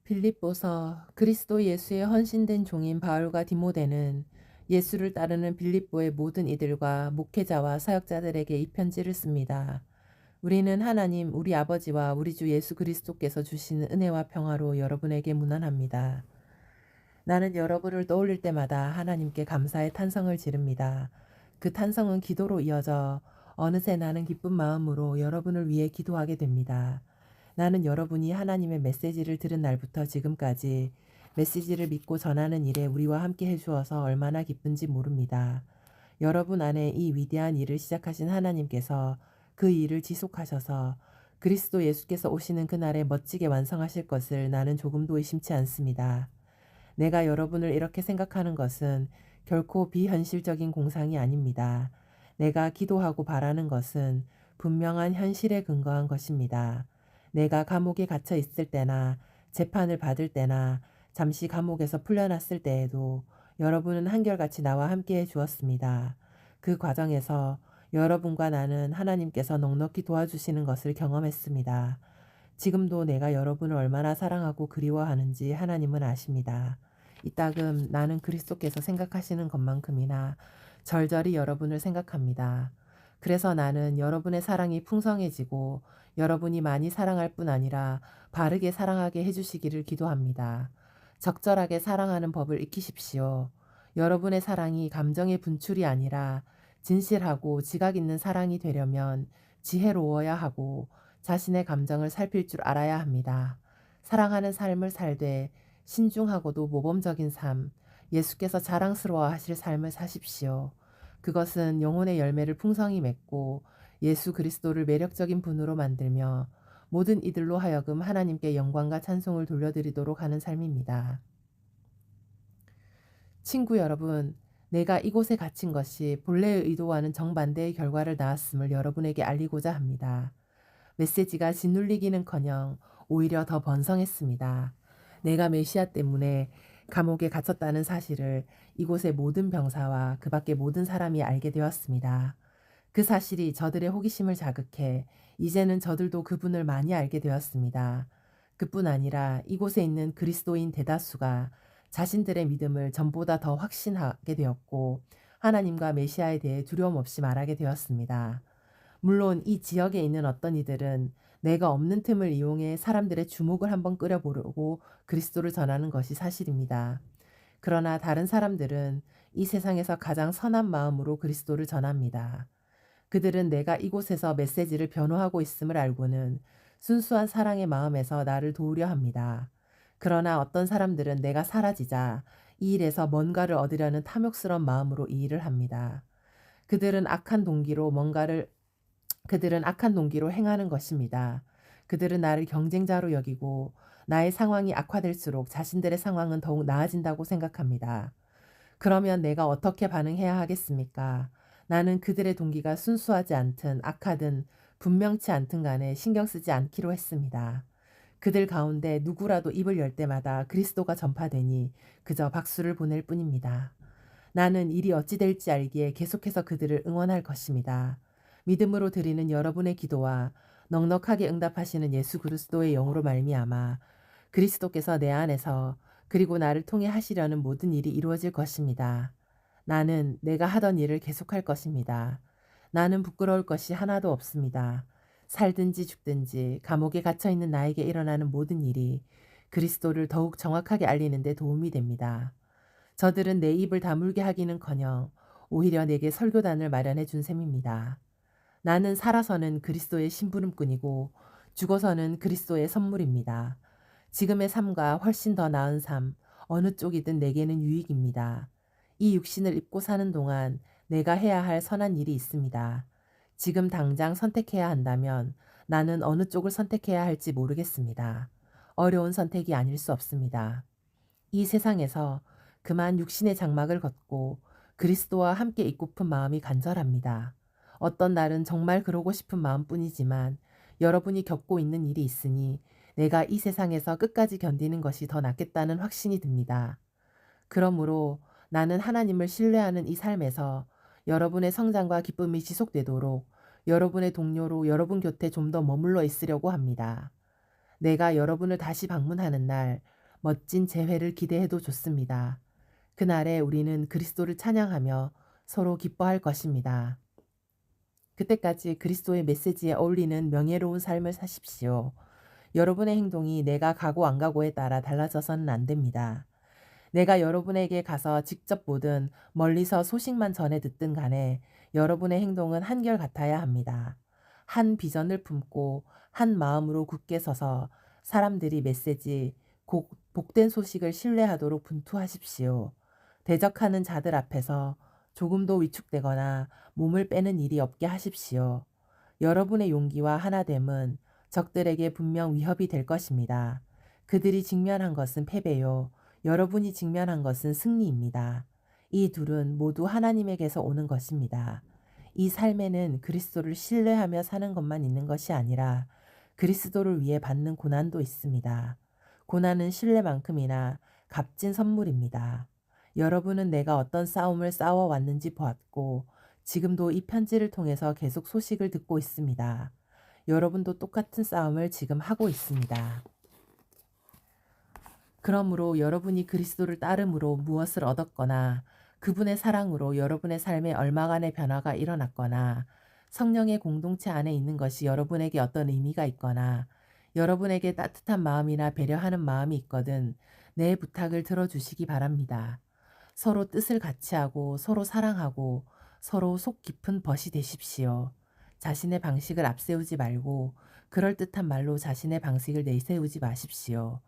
빌립보서. 그리스도 예수의 헌신된 종인 바울과 디모데는 예수를 따르는 빌립보의 모든 이들과 목회자와 사역자들에게 이 편지를 씁니다. 우리는 하나님 우리 아버지와 우리 주 예수 그리스도께서 주시는 은혜와 평화로 여러분에게 문안합니다. 나는 여러분을 떠올릴 때마다 하나님께 감사의 탄성을 지릅니다. 그 탄성은 기도로 이어져 어느새 나는 기쁜 마음으로 여러분을 위해 기도하게 됩니다. 나는 여러분이 하나님의 메시지를 들은 날부터 지금까지 메시지를 믿고 전하는 일에 우리와 함께 해주어서 얼마나 기쁜지 모릅니다. 여러분 안에 이 위대한 일을 시작하신 하나님께서 그 일을 지속하셔서 그리스도 예수께서 오시는 그날에 멋지게 완성하실 것을 나는 조금도 의심치 않습니다. 내가 여러분을 이렇게 생각하는 것은 결코 비현실적인 공상이 아닙니다. 내가 기도하고 바라는 것은 분명한 현실에 근거한 것입니다. 내가 감옥에 갇혀 있을 때나 재판을 받을 때나 잠시 감옥에서 풀려났을 때에도 여러분은 한결같이 나와 함께 해 주었습니다. 그 과정에서 여러분과 나는 하나님께서 넉넉히 도와주시는 것을 경험했습니다. 지금도 내가 여러분을 얼마나 사랑하고 그리워하는지 하나님은 아십니다. 이따금 나는 그리스도께서 생각하시는 것만큼이나 절절히 여러분을 생각합니다. 그래서 나는 여러분의 사랑이 풍성해지고 여러분이 많이 사랑할 뿐 아니라 바르게 사랑하게 해주시기를 기도합니다. 적절하게 사랑하는 법을 익히십시오. 여러분의 사랑이 감정의 분출이 아니라 진실하고 지각 있는 사랑이 되려면 지혜로워야 하고 자신의 감정을 살필 줄 알아야 합니다. 사랑하는 삶을 살되 신중하고도 모범적인 삶, 예수께서 자랑스러워 하실 삶을 사십시오. 그것은 영혼의 열매를 풍성히 맺고 예수 그리스도를 매력적인 분으로 만들며 모든 이들로 하여금 하나님께 영광과 찬송을 돌려드리도록 하는 삶입니다. 친구 여러분, 내가 이곳에 갇힌 것이 본래의 의도와는 정반대의 결과를 낳았음을 여러분에게 알리고자 합니다. 메시지가 짓눌리기는커녕 오히려 더 번성했습니다. 내가 메시아 때문에 감옥에 갇혔다는 사실을 이곳의 모든 병사와 그 밖의 모든 사람이 알게 되었습니다. 그 사실이 저들의 호기심을 자극해 이제는 저들도 그분을 많이 알게 되었습니다. 그뿐 아니라 이곳에 있는 그리스도인 대다수가 자신들의 믿음을 전보다 더 확신하게 되었고 하나님과 메시아에 대해 두려움 없이 말하게 되었습니다. 물론 이 지역에 있는 어떤 이들은 내가 없는 틈을 이용해 사람들의 주목을 한번 끌어보려고 그리스도를 전하는 것이 사실입니다. 그러나 다른 사람들은 이 세상에서 가장 선한 마음으로 그리스도를 전합니다. 그들은 내가 이곳에서 메시지를 변호하고 있음을 알고는 순수한 사랑의 마음에서 나를 도우려 합니다. 그러나 어떤 사람들은 내가 사라지자 이 일에서 뭔가를 얻으려는 탐욕스러운 마음으로 이 일을 합니다. 그들은 악한 동기로 행하는 것입니다. 그들은 나를 경쟁자로 여기고 나의 상황이 악화될수록 자신들의 상황은 더욱 나아진다고 생각합니다. 그러면 내가 어떻게 반응해야 하겠습니까? 나는 그들의 동기가 순수하지 않든 악하든 분명치 않든 간에 신경 쓰지 않기로 했습니다. 그들 가운데 누구라도 입을 열 때마다 그리스도가 전파되니 그저 박수를 보낼 뿐입니다. 나는 일이 어찌 될지 알기에 계속해서 그들을 응원할 것입니다. 믿음으로 드리는 여러분의 기도와 넉넉하게 응답하시는 예수 그리스도의 영으로 말미암아 그리스도께서 내 안에서 그리고 나를 통해 하시려는 모든 일이 이루어질 것입니다. 나는 내가 하던 일을 계속할 것입니다. 나는 부끄러울 것이 하나도 없습니다. 살든지 죽든지 감옥에 갇혀 있는 나에게 일어나는 모든 일이 그리스도를 더욱 정확하게 알리는 데 도움이 됩니다. 저들은 내 입을 다물게 하기는커녕 오히려 내게 설교단을 마련해 준 셈입니다. 나는 살아서는 그리스도의 심부름꾼이고 죽어서는 그리스도의 선물입니다. 지금의 삶과 훨씬 더 나은 삶, 어느 쪽이든 내게는 유익입니다. 이 육신을 입고 사는 동안 내가 해야 할 선한 일이 있습니다. 지금 당장 선택해야 한다면 나는 어느 쪽을 선택해야 할지 모르겠습니다. 어려운 선택이 아닐 수 없습니다. 이 세상에서 그만 육신의 장막을 걷고 그리스도와 함께 있고픈 마음이 간절합니다. 어떤 날은 정말 그러고 싶은 마음뿐이지만 여러분이 겪고 있는 일이 있으니 내가 이 세상에서 끝까지 견디는 것이 더 낫겠다는 확신이 듭니다. 그러므로 나는 하나님을 신뢰하는 이 삶에서 여러분의 성장과 기쁨이 지속되도록 여러분의 동료로 여러분 곁에 좀 더 머물러 있으려고 합니다. 내가 여러분을 다시 방문하는 날 멋진 재회를 기대해도 좋습니다. 그날에 우리는 그리스도를 찬양하며 서로 기뻐할 것입니다. 그때까지 그리스도의 메시지에 어울리는 명예로운 삶을 사십시오. 여러분의 행동이 내가 가고 안 가고에 따라 달라져서는 안 됩니다. 내가 여러분에게 가서 직접 보든 멀리서 소식만 전해 듣든 간에 여러분의 행동은 한결같아야 합니다. 한 비전을 품고 한 마음으로 굳게 서서 사람들이 메시지, 복된 소식을 신뢰하도록 분투하십시오. 대적하는 자들 앞에서 조금도 위축되거나 몸을 빼는 일이 없게 하십시오. 여러분의 용기와 하나됨은 적들에게 분명 위협이 될 것입니다. 그들이 직면한 것은 패배요. 여러분이 직면한 것은 승리입니다. 이 둘은 모두 하나님에게서 오는 것입니다. 이 삶에는 그리스도를 신뢰하며 사는 것만 있는 것이 아니라 그리스도를 위해 받는 고난도 있습니다. 고난은 신뢰만큼이나 값진 선물입니다. 여러분은 내가 어떤 싸움을 싸워왔는지 보았고 지금도 이 편지를 통해서 계속 소식을 듣고 있습니다. 여러분도 똑같은 싸움을 지금 하고 있습니다. 그러므로 여러분이 그리스도를 따름으로 무엇을 얻었거나 그분의 사랑으로 여러분의 삶에 얼마간의 변화가 일어났거나 성령의 공동체 안에 있는 것이 여러분에게 어떤 의미가 있거나 여러분에게 따뜻한 마음이나 배려하는 마음이 있거든 내 부탁을 들어주시기 바랍니다. 서로 뜻을 같이 하고 서로 사랑하고 서로 속 깊은 벗이 되십시오. 자신의 방식을 앞세우지 말고 그럴듯한 말로 자신의 방식을 내세우지 마십시오.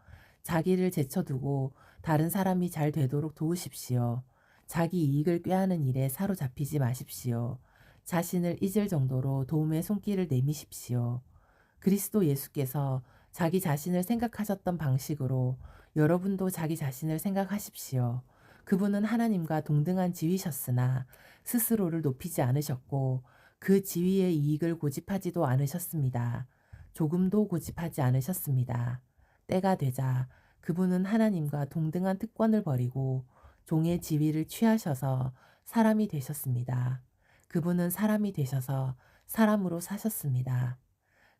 자기를 제쳐두고 다른 사람이 잘 되도록 도우십시오. 자기 이익을 꾀하는 일에 사로잡히지 마십시오. 자신을 잊을 정도로 도움의 손길을 내미십시오. 그리스도 예수께서 자기 자신을 생각하셨던 방식으로 여러분도 자기 자신을 생각하십시오. 그분은 하나님과 동등한 지위셨으나 스스로를 높이지 않으셨고 그 지위의 이익을 고집하지도 않으셨습니다. 조금도 고집하지 않으셨습니다. 때가 되자 그분은 하나님과 동등한 특권을 버리고 종의 지위를 취하셔서 사람이 되셨습니다. 그분은 사람이 되셔서 사람으로 사셨습니다.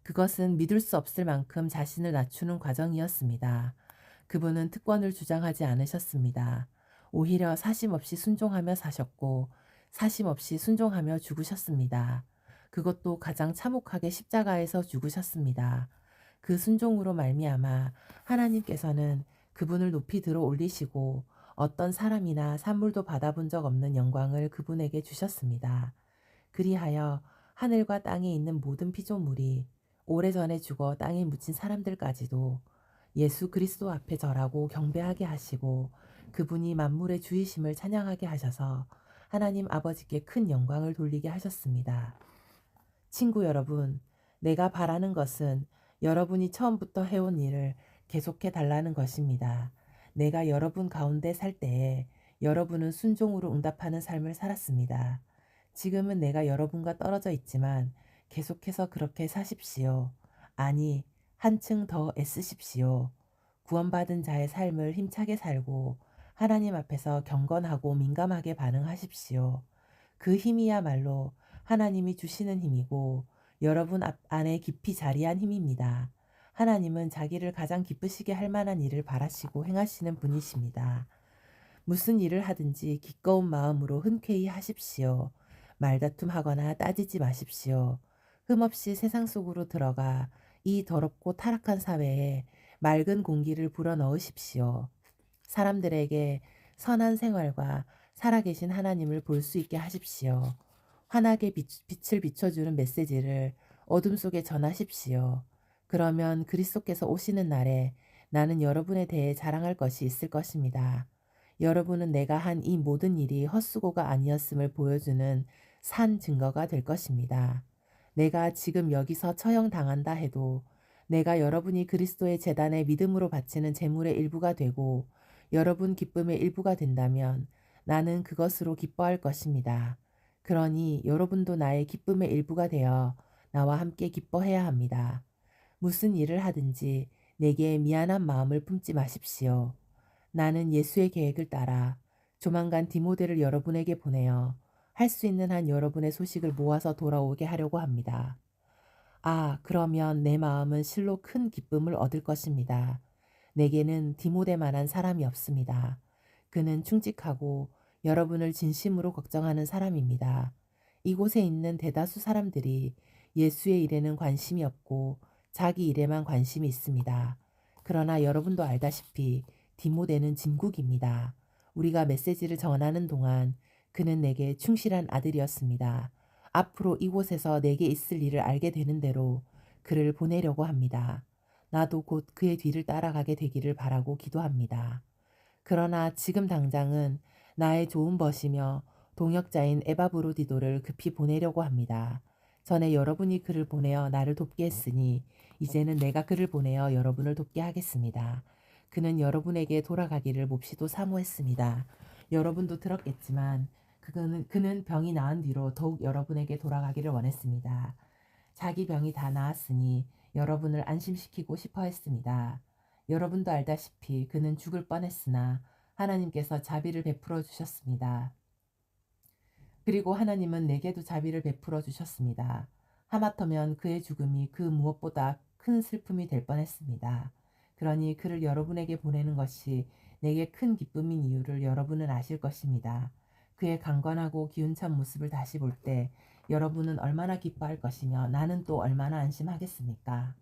그것은 믿을 수 없을 만큼 자신을 낮추는 과정이었습니다. 그분은 특권을 주장하지 않으셨습니다. 오히려 사심 없이 순종하며 사셨고 사심 없이 순종하며 죽으셨습니다. 그것도 가장 참혹하게 십자가에서 죽으셨습니다. 그 순종으로 말미암아 하나님께서는 그분을 높이 들어 올리시고 어떤 사람이나 산물도 받아본 적 없는 영광을 그분에게 주셨습니다. 그리하여 하늘과 땅에 있는 모든 피조물이 오래전에 죽어 땅에 묻힌 사람들까지도 예수 그리스도 앞에 절하고 경배하게 하시고 그분이 만물의 주이심을 찬양하게 하셔서 하나님 아버지께 큰 영광을 돌리게 하셨습니다. 친구 여러분, 내가 바라는 것은 여러분이 처음부터 해온 일을 계속해 달라는 것입니다. 내가 여러분 가운데 살 때에 여러분은 순종으로 응답하는 삶을 살았습니다. 지금은 내가 여러분과 떨어져 있지만 계속해서 그렇게 사십시오. 아니, 한층 더 애쓰십시오. 구원받은 자의 삶을 힘차게 살고 하나님 앞에서 경건하고 민감하게 반응하십시오. 그 힘이야말로 하나님이 주시는 힘이고 여러분 안에 깊이 자리한 힘입니다. 하나님은 자기를 가장 기쁘시게 할 만한 일을 바라시고 행하시는 분이십니다. 무슨 일을 하든지 기꺼운 마음으로 흔쾌히 하십시오. 말다툼하거나 따지지 마십시오. 흠없이 세상 속으로 들어가 이 더럽고 타락한 사회에 맑은 공기를 불어넣으십시오. 사람들에게 선한 생활과 살아계신 하나님을 볼 수 있게 하십시오. 환하게 빛을 비춰주는 메시지를 어둠 속에 전하십시오. 그러면 그리스도께서 오시는 날에 나는 여러분에 대해 자랑할 것이 있을 것입니다. 여러분은 내가 한 이 모든 일이 헛수고가 아니었음을 보여주는 산 증거가 될 것입니다. 내가 지금 여기서 처형당한다 해도 내가 여러분이 그리스도의 제단에 믿음으로 바치는 제물의 일부가 되고 여러분 기쁨의 일부가 된다면 나는 그것으로 기뻐할 것입니다. 그러니 여러분도 나의 기쁨의 일부가 되어 나와 함께 기뻐해야 합니다. 무슨 일을 하든지 내게 미안한 마음을 품지 마십시오. 나는 예수의 계획을 따라 조만간 디모데를 여러분에게 보내어 할 수 있는 한 여러분의 소식을 모아서 돌아오게 하려고 합니다. 아, 그러면 내 마음은 실로 큰 기쁨을 얻을 것입니다. 내게는 디모데만한 사람이 없습니다. 그는 충직하고 여러분을 진심으로 걱정하는 사람입니다. 이곳에 있는 대다수 사람들이 예수의 일에는 관심이 없고 자기 일에만 관심이 있습니다. 그러나 여러분도 알다시피 디모데는 진국입니다. 우리가 메시지를 전하는 동안 그는 내게 충실한 아들이었습니다. 앞으로 이곳에서 내게 있을 일을 알게 되는 대로 그를 보내려고 합니다. 나도 곧 그의 뒤를 따라가게 되기를 바라고 기도합니다. 그러나 지금 당장은 나의 좋은 벗이며 동역자인 에바브로디도를 급히 보내려고 합니다. 전에 여러분이 그를 보내어 나를 돕게 했으니 이제는 내가 그를 보내어 여러분을 돕게 하겠습니다. 그는 여러분에게 돌아가기를 몹시도 사모했습니다. 여러분도 들었겠지만 그는 병이 나은 뒤로 더욱 여러분에게 돌아가기를 원했습니다. 자기 병이 다 나았으니 여러분을 안심시키고 싶어 했습니다. 여러분도 알다시피 그는 죽을 뻔했으나 하나님께서 자비를 베풀어 주셨습니다. 그리고 하나님은 내게도 자비를 베풀어 주셨습니다. 하마터면 그의 죽음이 그 무엇보다 큰 슬픔이 될 뻔했습니다. 그러니 그를 여러분에게 보내는 것이 내게 큰 기쁨인 이유를 여러분은 아실 것입니다. 그의 강건하고 기운찬 모습을 다시 볼 때 여러분은 얼마나 기뻐할 것이며 나는 또 얼마나 안심하겠습니까?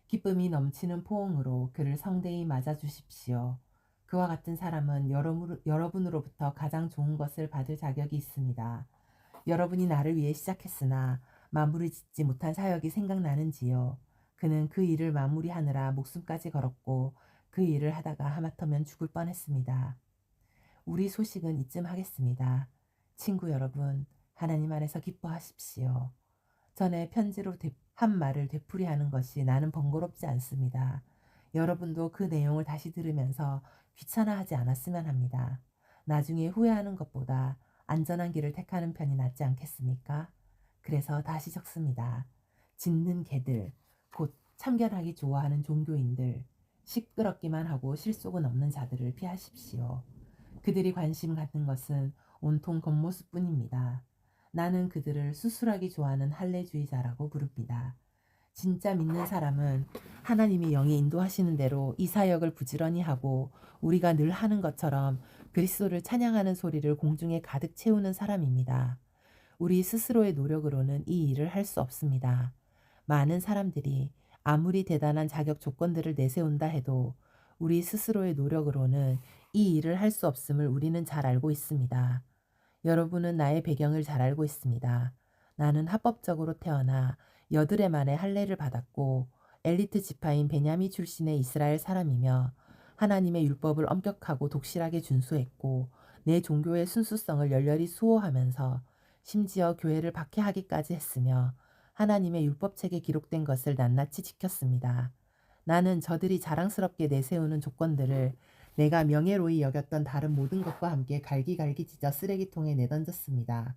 기쁨이 넘치는 포옹으로 그를 성대히 맞아주십시오. 그와 같은 사람은 여러분으로부터 가장 좋은 것을 받을 자격이 있습니다. 여러분이 나를 위해 시작했으나 마무리 짓지 못한 사역이 생각나는지요. 그는 그 일을 마무리하느라 목숨까지 걸었고 그 일을 하다가 하마터면 죽을 뻔했습니다. 우리 소식은 이쯤 하겠습니다. 친구 여러분, 하나님 안에서 기뻐하십시오. 전에 편지로 한 말을 되풀이하는 것이 나는 번거롭지 않습니다. 여러분도 그 내용을 다시 들으면서 귀찮아하지 않았으면 합니다. 나중에 후회하는 것보다 안전한 길을 택하는 편이 낫지 않겠습니까? 그래서 다시 적습니다. 짖는 개들, 곧 참견하기 좋아하는 종교인들, 시끄럽기만 하고 실속은 없는 자들을 피하십시오. 그들이 관심 갖는 것은 온통 겉모습뿐입니다. 나는 그들을 수술하기 좋아하는 할례주의자라고 부릅니다. 진짜 믿는 사람은 하나님이 영이 인도하시는 대로 이 사역을 부지런히 하고 우리가 늘 하는 것처럼 그리스도를 찬양하는 소리를 공중에 가득 채우는 사람입니다. 우리 스스로의 노력으로는 이 일을 할 수 없습니다. 많은 사람들이 아무리 대단한 자격 조건들을 내세운다 해도 우리 스스로의 노력으로는 이 일을 할 수 없음을 우리는 잘 알고 있습니다. 여러분은 나의 배경을 잘 알고 있습니다. 나는 합법적으로 태어나 여드레 만에 할례를 받았고 엘리트 지파인 베냐미 출신의 이스라엘 사람이며 하나님의 율법을 엄격하고 독실하게 준수했고 내 종교의 순수성을 열렬히 수호하면서 심지어 교회를 박해하기까지 했으며 하나님의 율법책에 기록된 것을 낱낱이 지켰습니다. 나는 저들이 자랑스럽게 내세우는 조건들을 내가 명예로이 여겼던 다른 모든 것과 함께 갈기갈기 찢어 쓰레기통에 내던졌습니다.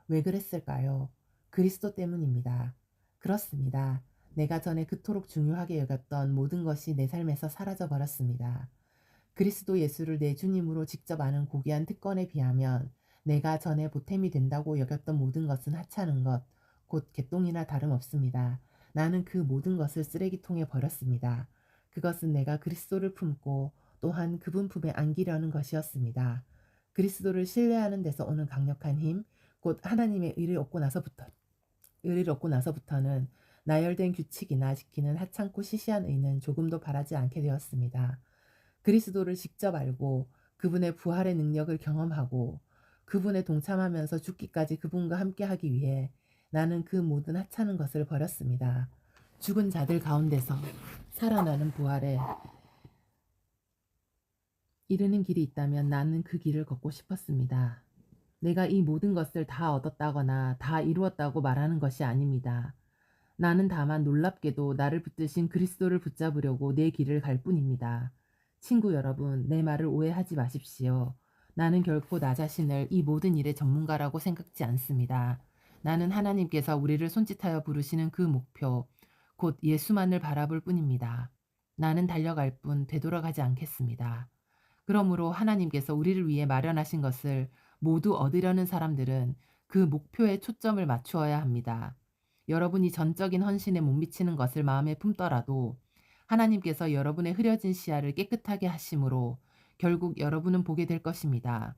왜 그랬을까요? 그리스도 때문입니다. 그렇습니다. 내가 전에 그토록 중요하게 여겼던 모든 것이 내 삶에서 사라져 버렸습니다. 그리스도 예수를 내 주님으로 직접 아는 고귀한 특권에 비하면 내가 전에 보탬이 된다고 여겼던 모든 것은 하찮은 것, 곧 개똥이나 다름없습니다. 나는 그 모든 것을 쓰레기통에 버렸습니다. 그것은 내가 그리스도를 품고 또한 그분 품에 안기려는 것이었습니다. 그리스도를 신뢰하는 데서 오는 강력한 힘, 곧 하나님의 의를 얻고 나서부터는 나열된 규칙이나 지키는 하찮고 시시한 의는 조금도 바라지 않게 되었습니다. 그리스도를 직접 알고 그분의 부활의 능력을 경험하고 그분에 동참하면서 죽기까지 그분과 함께하기 위해 나는 그 모든 하찮은 것을 버렸습니다. 죽은 자들 가운데서 살아나는 부활에 이르는 길이 있다면 나는 그 길을 걷고 싶었습니다. 내가 이 모든 것을 다 얻었다거나 다 이루었다고 말하는 것이 아닙니다. 나는 다만 놀랍게도 나를 붙드신 그리스도를 붙잡으려고 내 길을 갈 뿐입니다. 친구 여러분, 내 말을 오해하지 마십시오. 나는 결코 나 자신을 이 모든 일의 전문가라고 생각지 않습니다. 나는 하나님께서 우리를 손짓하여 부르시는 그 목표, 곧 예수만을 바라볼 뿐입니다. 나는 달려갈 뿐 되돌아가지 않겠습니다. 그러므로 하나님께서 우리를 위해 마련하신 것을 모두 얻으려는 사람들은 그 목표에 초점을 맞추어야 합니다. 여러분이 전적인 헌신에 못 미치는 것을 마음에 품더라도 하나님께서 여러분의 흐려진 시야를 깨끗하게 하심으로 결국 여러분은 보게 될 것입니다.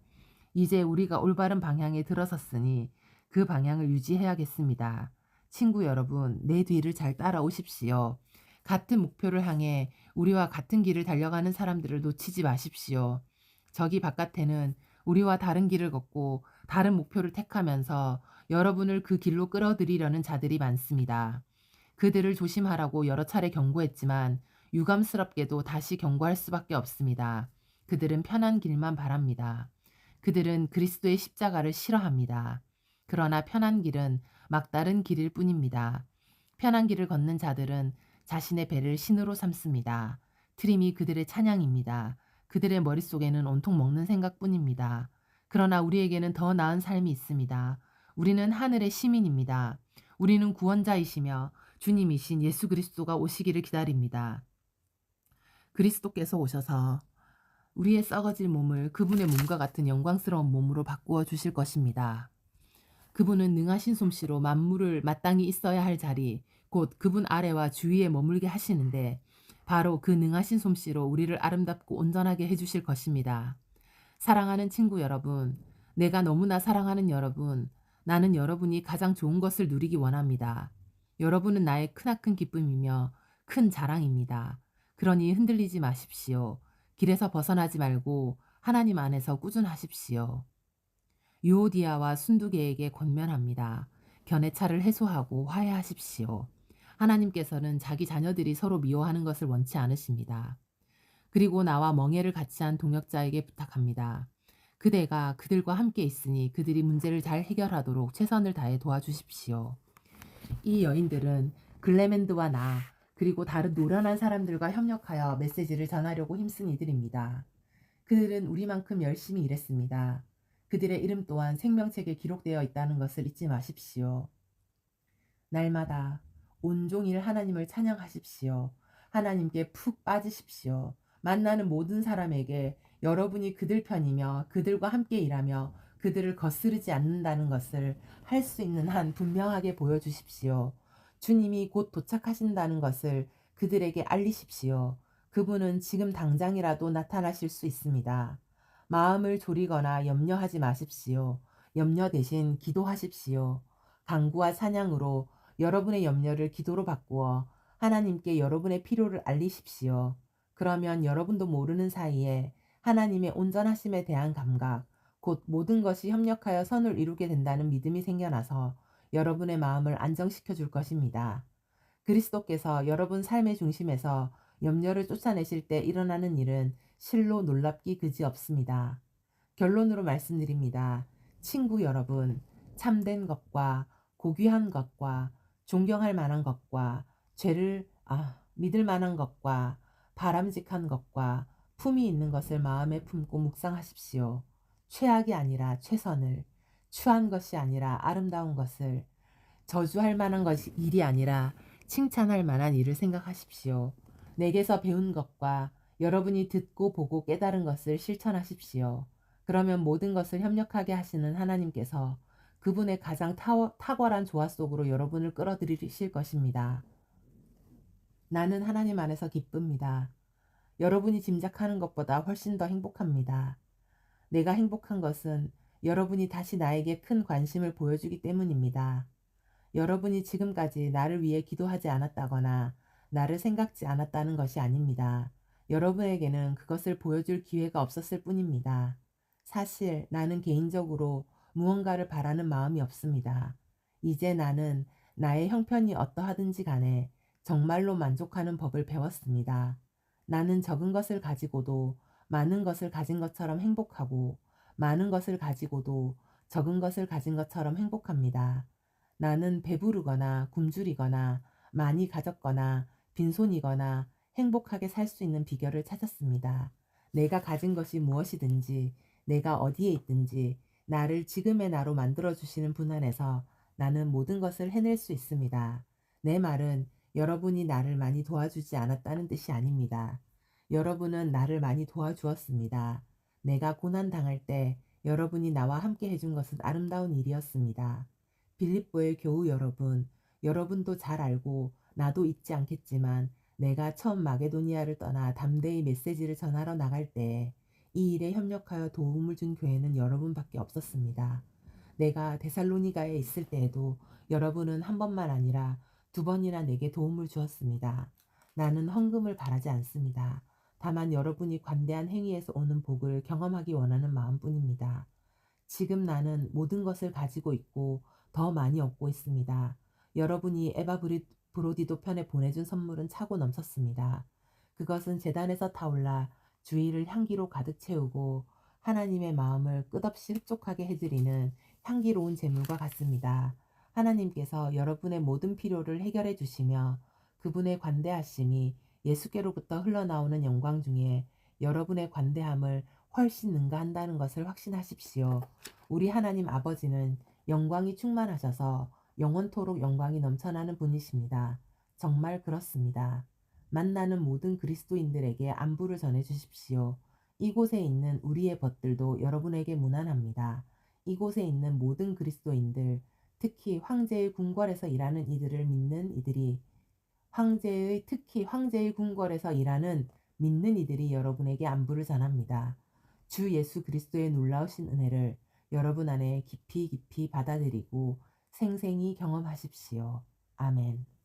이제 우리가 올바른 방향에 들어섰으니 그 방향을 유지해야겠습니다. 친구 여러분, 내 뒤를 잘 따라오십시오. 같은 목표를 향해 우리와 같은 길을 달려가는 사람들을 놓치지 마십시오. 저기 바깥에는 우리와 다른 길을 걷고 다른 목표를 택하면서 여러분을 그 길로 끌어들이려는 자들이 많습니다. 그들을 조심하라고 여러 차례 경고했지만 유감스럽게도 다시 경고할 수밖에 없습니다. 그들은 편한 길만 바랍니다. 그들은 그리스도의 십자가를 싫어합니다. 그러나 편한 길은 막다른 길일 뿐입니다. 편한 길을 걷는 자들은 자신의 배를 신으로 삼습니다. 트림이 그들의 찬양입니다. 그들의 머릿속에는 온통 먹는 생각뿐입니다. 그러나 우리에게는 더 나은 삶이 있습니다. 우리는 하늘의 시민입니다. 우리는 구원자이시며 주님이신 예수 그리스도가 오시기를 기다립니다. 그리스도께서 오셔서 우리의 썩어질 몸을 그분의 몸과 같은 영광스러운 몸으로 바꾸어 주실 것입니다. 그분은 능하신 솜씨로 만물을 마땅히 있어야 할 자리, 곧 그분 아래와 주위에 머물게 하시는데 바로 그 능하신 솜씨로 우리를 아름답고 온전하게 해주실 것입니다. 사랑하는 친구 여러분, 내가 너무나 사랑하는 여러분, 나는 여러분이 가장 좋은 것을 누리기 원합니다. 여러분은 나의 크나큰 기쁨이며 큰 자랑입니다. 그러니 흔들리지 마십시오. 길에서 벗어나지 말고 하나님 안에서 꾸준하십시오. 유오디아와 순두개에게 권면합니다. 견해차를 해소하고 화해하십시오. 하나님께서는 자기 자녀들이 서로 미워하는 것을 원치 않으십니다. 그리고 나와 멍에를 같이 한 동역자에게 부탁합니다. 그대가 그들과 함께 있으니 그들이 문제를 잘 해결하도록 최선을 다해 도와주십시오. 이 여인들은 글레멘드와 나 그리고 다른 노련한 사람들과 협력하여 메시지를 전하려고 힘쓴 이들입니다. 그들은 우리만큼 열심히 일했습니다. 그들의 이름 또한 생명책에 기록되어 있다는 것을 잊지 마십시오. 날마다 온종일 하나님을 찬양하십시오. 하나님께 푹 빠지십시오. 만나는 모든 사람에게 여러분이 그들 편이며 그들과 함께 일하며 그들을 거스르지 않는다는 것을 할 수 있는 한 분명하게 보여주십시오. 주님이 곧 도착하신다는 것을 그들에게 알리십시오. 그분은 지금 당장이라도 나타나실 수 있습니다. 마음을 졸이거나 염려하지 마십시오. 염려 대신 기도하십시오. 간구와 찬양으로 여러분의 염려를 기도로 바꾸어 하나님께 여러분의 필요를 알리십시오. 그러면 여러분도 모르는 사이에 하나님의 온전하심에 대한 감각, 곧 모든 것이 협력하여 선을 이루게 된다는 믿음이 생겨나서 여러분의 마음을 안정시켜 줄 것입니다. 그리스도께서 여러분 삶의 중심에서 염려를 쫓아내실 때 일어나는 일은 실로 놀랍기 그지없습니다. 결론으로 말씀드립니다. 친구 여러분, 참된 것과 고귀한 것과 존경할 만한 것과 믿을 만한 것과 바람직한 것과 품이 있는 것을 마음에 품고 묵상하십시오. 최악이 아니라 최선을, 추한 것이 아니라 아름다운 것을, 저주할 만한 것이 일이 아니라 칭찬할 만한 일을 생각하십시오. 내게서 배운 것과 여러분이 듣고 보고 깨달은 것을 실천하십시오. 그러면 모든 것을 협력하게 하시는 하나님께서 그분의 가장 탁월한 조화 속으로 여러분을 끌어들이실 것입니다. 나는 하나님 안에서 기쁩니다. 여러분이 짐작하는 것보다 훨씬 더 행복합니다. 내가 행복한 것은 여러분이 다시 나에게 큰 관심을 보여주기 때문입니다. 여러분이 지금까지 나를 위해 기도하지 않았다거나 나를 생각지 않았다는 것이 아닙니다. 여러분에게는 그것을 보여줄 기회가 없었을 뿐입니다. 사실 나는 개인적으로 무언가를 바라는 마음이 없습니다. 이제 나는 나의 형편이 어떠하든지 간에 정말로 만족하는 법을 배웠습니다. 나는 적은 것을 가지고도 많은 것을 가진 것처럼 행복하고 많은 것을 가지고도 적은 것을 가진 것처럼 행복합니다. 나는 배부르거나 굶주리거나 많이 가졌거나 빈손이거나 행복하게 살 수 있는 비결을 찾았습니다. 내가 가진 것이 무엇이든지 내가 어디에 있든지 나를 지금의 나로 만들어주시는 분 안에서 나는 모든 것을 해낼 수 있습니다. 내 말은 여러분이 나를 많이 도와주지 않았다는 뜻이 아닙니다. 여러분은 나를 많이 도와주었습니다. 내가 고난당할 때 여러분이 나와 함께 해준 것은 아름다운 일이었습니다. 빌립보의 교우 여러분, 여러분도 잘 알고 나도 잊지 않겠지만 내가 처음 마게도니아를 떠나 담대히 메시지를 전하러 나갈 때 이 일에 협력하여 도움을 준 교회는 여러분밖에 없었습니다. 내가 데살로니가에 있을 때에도 여러분은 한 번만 아니라 두 번이나 내게 도움을 주었습니다. 나는 헌금을 바라지 않습니다. 다만 여러분이 관대한 행위에서 오는 복을 경험하기 원하는 마음뿐입니다. 지금 나는 모든 것을 가지고 있고 더 많이 얻고 있습니다. 여러분이 브로디도 편에 보내준 선물은 차고 넘쳤습니다. 그것은 제단에서 타올라 주위를 향기로 가득 채우고 하나님의 마음을 끝없이 흡족하게 해드리는 향기로운 제물과 같습니다. 하나님께서 여러분의 모든 필요를 해결해 주시며 그분의 관대하심이 예수께로부터 흘러나오는 영광 중에 여러분의 관대함을 훨씬 능가한다는 것을 확신하십시오. 우리 하나님 아버지는 영광이 충만하셔서 영원토록 영광이 넘쳐나는 분이십니다. 정말 그렇습니다. 만나는 모든 그리스도인들에게 안부를 전해 주십시오. 이곳에 있는 우리의 벗들도 여러분에게 무난합니다. 이곳에 있는 모든 그리스도인들, 특히 황제의 궁궐에서 일하는 이들을 믿는 이들이 특히 황제의 궁궐에서 일하는 믿는 이들이 여러분에게 안부를 전합니다. 주 예수 그리스도의 놀라우신 은혜를 여러분 안에 깊이 깊이 받아들이고 생생히 경험하십시오. 아멘.